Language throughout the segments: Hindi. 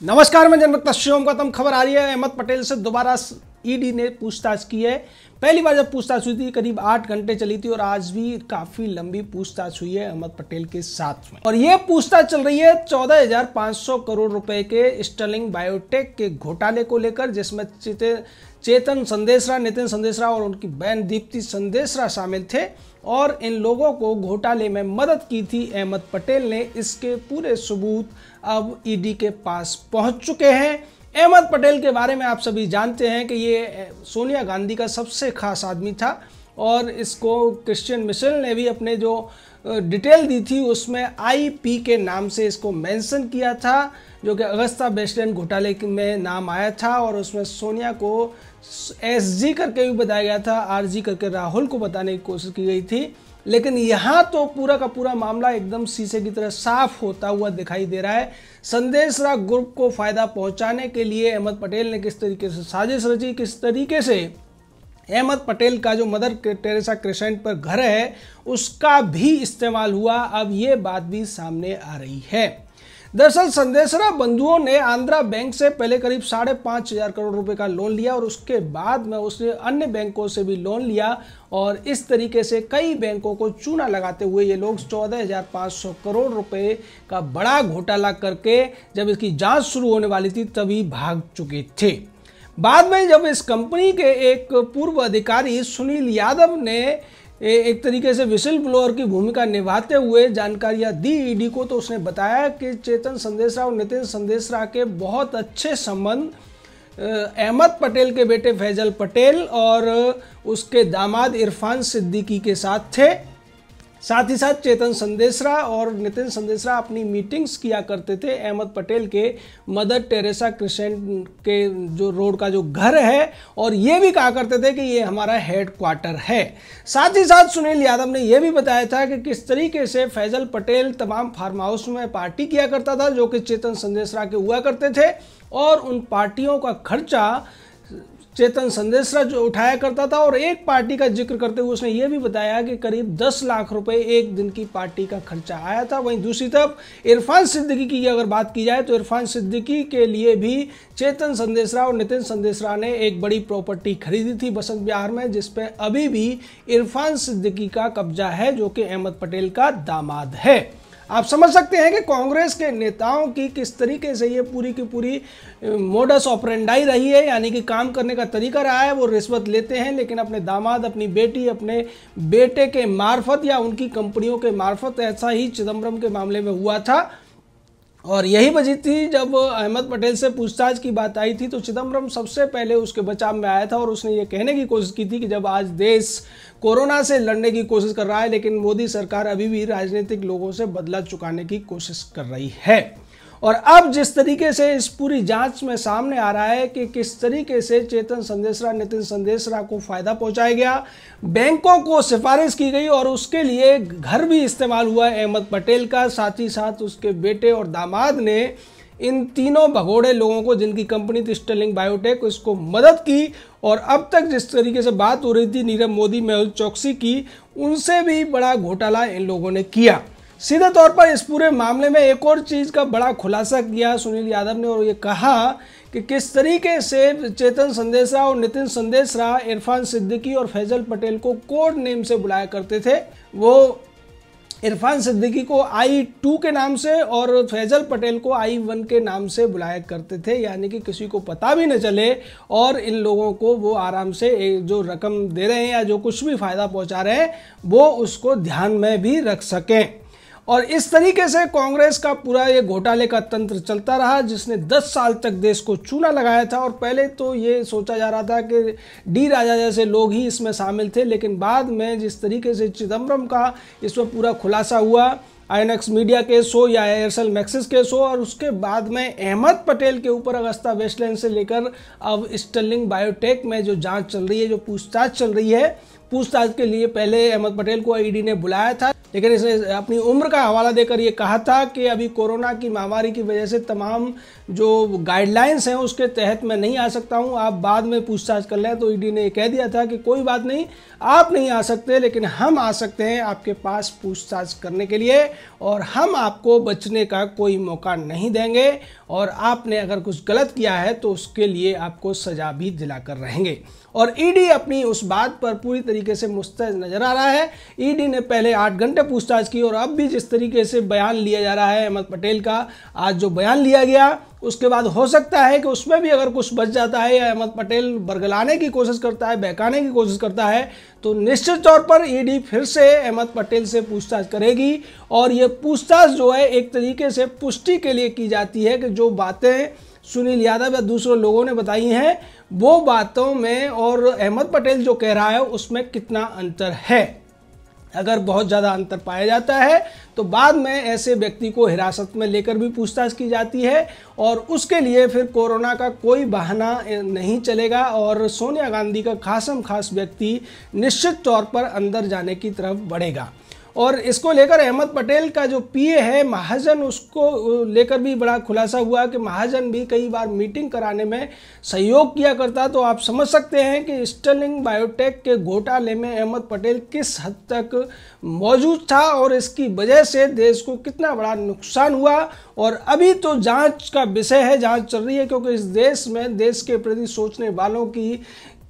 नमस्कार, मैं जनरल शिवम गौतम। खबर आ रही है अहमद पटेल से दोबारा ईडी ने पूछताछ की है। पहली बार जब पूछताछ हुई थी करीब 8 घंटे चली थी और आज भी काफी लंबी पूछताछ हुई है अहमद पटेल के साथ में। और ये पूछताछ चल रही है 14,500 करोड़ रुपए के स्टर्लिंग बायोटेक के घोटाले को लेकर, जिसमें चेतन संदेशरा, नितिन संदेशरा और उनकी बहन दीप्ति संदेशरा शामिल थे। और इन लोगों को घोटाले में मदद की थी अहमद पटेल ने। इसके पूरे सबूत अब ईडी के पास पहुंच चुके हैं। अहमद पटेल के बारे में आप सभी जानते हैं कि ये सोनिया गांधी का सबसे खास आदमी था और इसको क्रिश्चियन मिशेल ने भी अपने जो डिटेल दी थी उसमें आईपी के नाम से इसको मेंशन किया था, जो कि अगस्ता वेस्टलैंड घोटाले में नाम आया था। और उसमें सोनिया को एसजी करके भी बताया गया था, आरजी करके राहुल को बताने की कोशिश की गई थी। लेकिन यहाँ तो पूरा का पूरा मामला एकदम शीशे की तरह साफ होता हुआ दिखाई दे रहा है। संदेशरा ग्रुप को फायदा पहुंचाने के लिए अहमद पटेल ने किस तरीके से साजिश रची, किस तरीके से अहमद पटेल का जो मदर टेरेसा क्रेसेंट पर घर है उसका भी इस्तेमाल हुआ, अब ये बात भी सामने आ रही है। दरअसल संदेशरा बंधुओं ने आंध्रा बैंक से पहले करीब 5,500 करोड़ रुपए का लोन लिया और उसके बाद में उसने अन्य बैंकों से भी लोन लिया और इस तरीके से कई बैंकों को चूना लगाते हुए ये लोग 14,500 करोड़ रुपए का बड़ा घोटाला करके जब इसकी जांच शुरू होने वाली थी तभी भाग चुके थे। बाद में जब इस कंपनी के एक पूर्व अधिकारी सुनील यादव ने एक तरीके से विसिल ब्लोअर की भूमिका निभाते हुए जानकारियां दी ईडी को, तो उसने बताया कि चेतन संदेशरा और नितिन संदेशरा के बहुत अच्छे संबंध अहमद पटेल के बेटे फैजल पटेल और उसके दामाद इरफान सिद्दीकी के साथ थे। साथ ही साथ चेतन संदेशरा और नितिन संदेशरा अपनी मीटिंग्स किया करते थे अहमद पटेल के मदर टेरेसा क्रेसेंट के जो रोड का जो घर है, और ये भी कहा करते थे कि ये हमारा हेड क्वार्टर है। साथ ही साथ सुनील यादव ने यह भी बताया था कि किस तरीके से फैजल पटेल तमाम फार्म हाउस में पार्टी किया करता था जो कि चेतन संदेशरा के हुआ करते थे, और उन पार्टियों का खर्चा चेतन संदेशरा जो उठाया करता था। और एक पार्टी का जिक्र करते हुए उसने ये भी बताया कि करीब 10 लाख रुपए एक दिन की पार्टी का खर्चा आया था। वहीं दूसरी तरफ इरफान सिद्दीकी की अगर बात की जाए तो इरफान सिद्दीकी के लिए भी चेतन संदेशरा और नितिन संदेशरा ने एक बड़ी प्रॉपर्टी खरीदी थी बसंत विहार में, जिसपे अभी भी इरफान सिद्दीकी का कब्जा है जो कि अहमद पटेल का दामाद है। आप समझ सकते हैं कि कांग्रेस के नेताओं की किस तरीके से ये पूरी की पूरी मोडस ऑपरेंडाई रही है, यानी कि काम करने का तरीका रहा है। वो रिश्वत लेते हैं लेकिन अपने दामाद, अपनी बेटी, अपने बेटे के मार्फत या उनकी कंपनियों के मार्फत। ऐसा ही चिदम्बरम के मामले में हुआ था और यही वजह थी जब अहमद पटेल से पूछताछ की बात आई थी तो चिदम्बरम सबसे पहले उसके बचाव में आया था और उसने ये कहने की कोशिश की थी कि जब आज देश कोरोना से लड़ने की कोशिश कर रहा है लेकिन मोदी सरकार अभी भी राजनीतिक लोगों से बदला चुकाने की कोशिश कर रही है। और अब जिस तरीके से इस पूरी जांच में सामने आ रहा है कि किस तरीके से चेतन संदेशरा, नितिन संदेशरा को फायदा पहुंचाया गया, बैंकों को सिफारिश की गई और उसके लिए घर भी इस्तेमाल हुआ अहमद पटेल का, साथ ही साथ उसके बेटे और दामाद ने इन तीनों भगोड़े लोगों को जिनकी कंपनी थी स्टर्लिंग बायोटेक उसको मदद की। और अब तक जिस तरीके से बात हो रही थी नीरव मोदी, मेहुल चोकसी की, उनसे भी बड़ा घोटाला इन लोगों ने किया। सीधे तौर पर इस पूरे मामले में एक और चीज़ का बड़ा खुलासा किया सुनील यादव ने और ये कहा कि किस तरीके से चेतन संदेशरा और नितिन संदेशरा इरफान सिद्दीकी और फैजल पटेल को कोड नेम से बुलाया करते थे। वो इरफान सिद्दीकी को I2 के नाम से और फैजल पटेल को I1 के नाम से बुलाया करते थे, यानी कि किसी को पता भी न चले और इन लोगों को वो आराम से जो रकम दे रहे हैं या जो कुछ भी फायदा पहुंचा रहे हैं वो उसको ध्यान में भी रख सकें। और इस तरीके से कांग्रेस का पूरा ये घोटाले का तंत्र चलता रहा जिसने 10 साल तक देश को चूना लगाया था। और पहले तो ये सोचा जा रहा था कि डी राजा जैसे लोग ही इसमें शामिल थे, लेकिन बाद में जिस तरीके से चिदम्बरम का इसमें पूरा खुलासा हुआ, आईएनएक्स मीडिया केस हो या एयरसेल मैक्सिस केस हो, और उसके बाद में अहमद पटेल के ऊपर अगस्ता वेस्टलैंड से लेकर अब स्टर्लिंग बायोटेक में जो जांच चल रही है, जो पूछताछ चल रही है, पूछताछ के लिए पहले अहमद पटेल को ईडी ने बुलाया था, लेकिन इसने अपनी उम्र का हवाला देकर ये कहा था कि अभी कोरोना की महामारी की वजह से तमाम जो गाइडलाइंस हैं उसके तहत मैं नहीं आ सकता हूं, आप बाद में पूछताछ कर लें। तो ईडी ने कह दिया था कि कोई बात नहीं, आप नहीं आ सकते, लेकिन हम आ सकते हैं आपके पास पूछताछ करने के लिए, और हम आपको बचने का कोई मौका नहीं देंगे, और आपने अगर कुछ गलत किया है तो उसके लिए आपको सजा भी दिलाकर रहेंगे। और ईडी अपनी उस बात पर पूरी तरीके से मुस्तैद नजर आ रहा है। ईडी ने पहले 8 घंटे पूछताछ की, और अब भी जिस तरीके से बयान लिया जा रहा है अहमद पटेल का, आज जो बयान लिया गया उसके बाद हो सकता है कि उसमें भी अगर कुछ बच जाता है या अहमद पटेल बरगलाने की कोशिश करता है, बहकाने की कोशिश करता है, तो निश्चित तौर पर ईडी फिर से अहमद पटेल से पूछताछ करेगी। और ये पूछताछ जो है एक तरीके से पुष्टि के लिए की जाती है कि जो बातें सुनील यादव या दूसरे लोगों ने बताई हैं वो बातों में और अहमद पटेल जो कह रहा है उसमें कितना अंतर है। अगर बहुत ज़्यादा अंतर पाया जाता है तो बाद में ऐसे व्यक्ति को हिरासत में लेकर भी पूछताछ की जाती है, और उसके लिए फिर कोरोना का कोई बहाना नहीं चलेगा, और सोनिया गांधी का खासम खास व्यक्ति निश्चित तौर पर अंदर जाने की तरफ बढ़ेगा। और इसको लेकर अहमद पटेल का जो पीए है महाजन, उसको लेकर भी बड़ा खुलासा हुआ कि महाजन भी कई बार मीटिंग कराने में सहयोग किया करता। तो आप समझ सकते हैं कि स्टर्लिंग बायोटेक के घोटाले में अहमद पटेल किस हद तक मौजूद था और इसकी वजह से देश को कितना बड़ा नुकसान हुआ। और अभी तो जांच का विषय है, जांच चल रही है, क्योंकि इस देश में देश के प्रति सोचने वालों की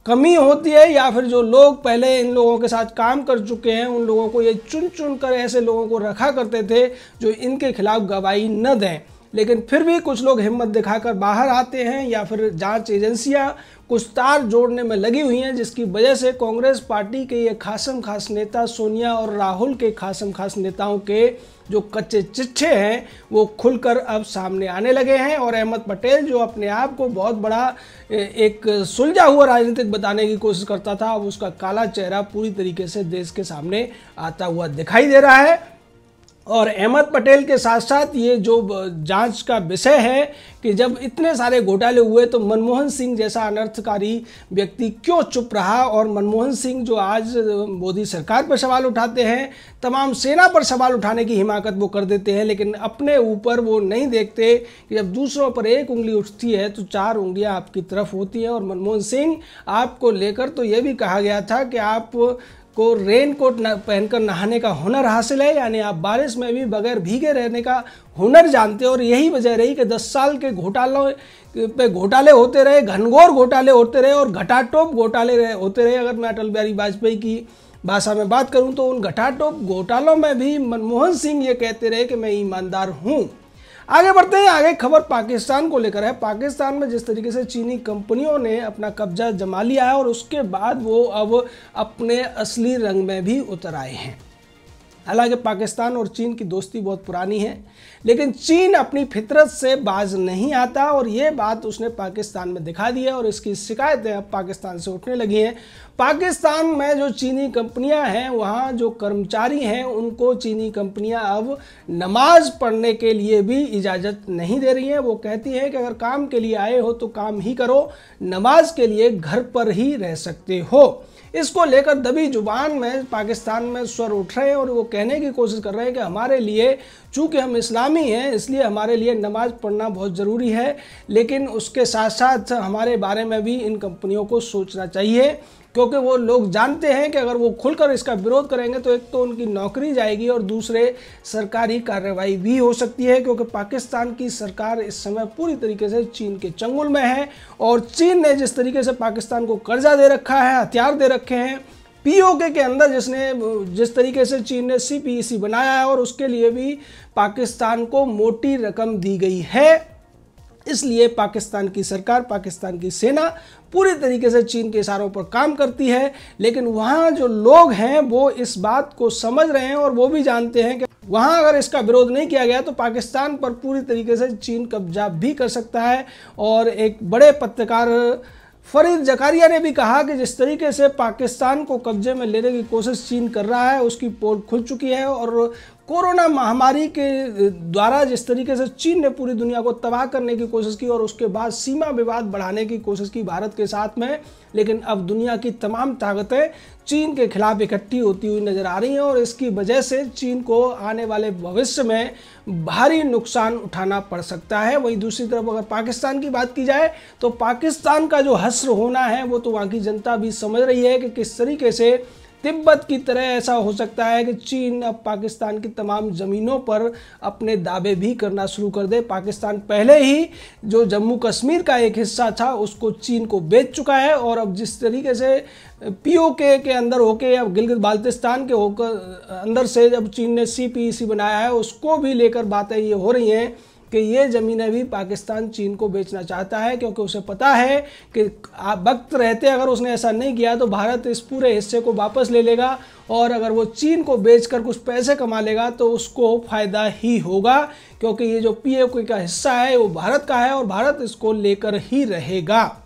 कमी होती है, या फिर जो लोग पहले इन लोगों के साथ काम कर चुके हैं उन लोगों को ये चुन चुन कर ऐसे लोगों को रखा करते थे जो इनके खिलाफ गवाही न दें। लेकिन फिर भी कुछ लोग हिम्मत दिखाकर बाहर आते हैं, या फिर जांच एजेंसियां कुछ तार जोड़ने में लगी हुई हैं, जिसकी वजह से कांग्रेस पार्टी के ये खासम खास नेता सोनिया और राहुल के खासम खास नेताओं के जो कच्चे चिट्ठे हैं वो खुलकर अब सामने आने लगे हैं। और अहमद पटेल जो अपने आप को बहुत बड़ा एक सुलझा हुआ राजनीतिक बताने की कोशिश करता था, अब उसका काला चेहरा पूरी तरीके से देश के सामने आता हुआ दिखाई दे रहा है। और अहमद पटेल के साथ साथ ये जो जांच का विषय है कि जब इतने सारे घोटाले हुए तो मनमोहन सिंह जैसा अनर्थकारी व्यक्ति क्यों चुप रहा, और मनमोहन सिंह जो आज मोदी सरकार पर सवाल उठाते हैं, तमाम सेना पर सवाल उठाने की हिमाकत वो कर देते हैं, लेकिन अपने ऊपर वो नहीं देखते कि जब दूसरों पर एक उंगली उठती है तो 4 उंगलियां आपकी तरफ होती हैं। और मनमोहन सिंह आपको लेकर तो ये भी कहा गया था कि आप को रेन कोट पहनकर नहाने का हुनर हासिल है, यानी आप बारिश में भी बगैर भीगे रहने का हुनर जानते हो। और यही वजह रही कि 10 साल के घोटालों पे घोटाले होते रहे, घनघोर घोटाले होते रहे और घटाटोप घोटाले होते रहे। अगर मैं अटल बिहारी वाजपेयी की भाषा में बात करूं तो उन घटाटोप घोटालों में भी मनमोहन सिंह ये कहते रहे कि मैं ईमानदार हूं। आगे बढ़ते हैं, आगे खबर पाकिस्तान को लेकर है। पाकिस्तान में जिस तरीके से चीनी कंपनियों ने अपना कब्जा जमा लिया है और उसके बाद वो अब अपने असली रंग में भी उतर आए हैं। हालांकि पाकिस्तान और चीन की दोस्ती बहुत पुरानी है, लेकिन चीन अपनी फितरत से बाज नहीं आता, और ये बात उसने पाकिस्तान में दिखा दी है और इसकी शिकायतें अब पाकिस्तान से उठने लगी हैं। पाकिस्तान में जो चीनी कंपनियां हैं वहाँ जो कर्मचारी हैं उनको चीनी कंपनियां अब नमाज पढ़ने के लिए भी इजाज़त नहीं दे रही हैं। वो कहती हैं कि अगर काम के लिए आए हो तो काम ही करो, नमाज के लिए घर पर ही रह सकते हो। इसको लेकर दबी जुबान में पाकिस्तान में स्वर उठ रहे हैं और वो कहने की कोशिश कर रहे हैं कि हमारे लिए, चूँकि हम इस्लामी हैं इसलिए हमारे लिए नमाज पढ़ना बहुत ज़रूरी है, लेकिन उसके साथ साथ हमारे बारे में भी इन कंपनियों को सोचना चाहिए, क्योंकि वो लोग जानते हैं कि अगर वो खुलकर इसका विरोध करेंगे तो एक तो उनकी नौकरी जाएगी और दूसरे सरकारी कार्रवाई भी हो सकती है, क्योंकि पाकिस्तान की सरकार इस समय पूरी तरीके से चीन के चंगुल में है। और चीन ने जिस तरीके से पाकिस्तान को कर्जा दे रखा है, हथियार दे रखे हैं, पीओके के अंदर जिस तरीके से चीन ने CPEC बनाया है और उसके लिए भी पाकिस्तान को मोटी रकम दी गई है, इसलिए पाकिस्तान की सरकार, पाकिस्तान की सेना पूरी तरीके से चीन के इशारों पर काम करती है। लेकिन वहाँ जो लोग हैं वो इस बात को समझ रहे हैं और वो भी जानते हैं कि वहाँ अगर इसका विरोध नहीं किया गया तो पाकिस्तान पर पूरी तरीके से चीन कब्जा भी कर सकता है। और एक बड़े पत्रकार फरीद जकारिया ने भी कहा कि जिस तरीके से पाकिस्तान को कब्जे में लेने की कोशिश चीन कर रहा है उसकी पोल खुल चुकी है और कोरोना महामारी के द्वारा जिस तरीके से चीन ने पूरी दुनिया को तबाह करने की कोशिश की और उसके बाद सीमा विवाद बढ़ाने की कोशिश की भारत के साथ में, लेकिन अब दुनिया की तमाम ताकतें चीन के खिलाफ इकट्ठी होती हुई नजर आ रही हैं और इसकी वजह से चीन को आने वाले भविष्य में भारी नुकसान उठाना पड़ सकता है। वहीं दूसरी तरफ अगर पाकिस्तान की बात की जाए तो पाकिस्तान का जो हश्र होना है वो तो वहाँ की जनता भी समझ रही है कि किस तरीके से तिब्बत की तरह ऐसा हो सकता है कि चीन अब पाकिस्तान की तमाम ज़मीनों पर अपने दावे भी करना शुरू कर दे। पाकिस्तान पहले ही जो जम्मू कश्मीर का एक हिस्सा था उसको चीन को बेच चुका है और अब जिस तरीके से पीओके के अंदर होके या गिलगित बाल्टिस्तान के होकर अंदर से जब चीन ने सीपीईसी बनाया है उसको भी लेकर बातें ये हो रही हैं कि ये ज़मीनें भी पाकिस्तान चीन को बेचना चाहता है, क्योंकि उसे पता है कि वक्त रहते अगर उसने ऐसा नहीं किया तो भारत इस पूरे हिस्से को वापस ले लेगा और अगर वो चीन को बेचकर कुछ पैसे कमा लेगा तो उसको फ़ायदा ही होगा, क्योंकि ये जो पीओके का हिस्सा है वो भारत का है और भारत इसको लेकर ही रहेगा।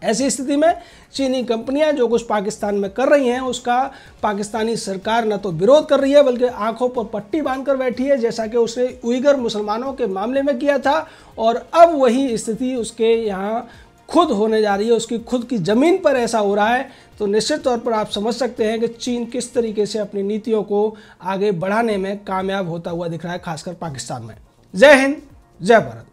ऐसी स्थिति में चीनी कंपनियां जो कुछ पाकिस्तान में कर रही हैं उसका पाकिस्तानी सरकार न तो विरोध कर रही है बल्कि आंखों पर पट्टी बांधकर बैठी है, जैसा कि उसने उइगर मुसलमानों के मामले में किया था और अब वही स्थिति उसके यहाँ खुद होने जा रही है, उसकी खुद की ज़मीन पर ऐसा हो रहा है। तो निश्चित तौर पर आप समझ सकते हैं कि चीन किस तरीके से अपनी नीतियों को आगे बढ़ाने में कामयाब होता हुआ दिख रहा है, खासकर पाकिस्तान में। जय हिंद, जय भारत।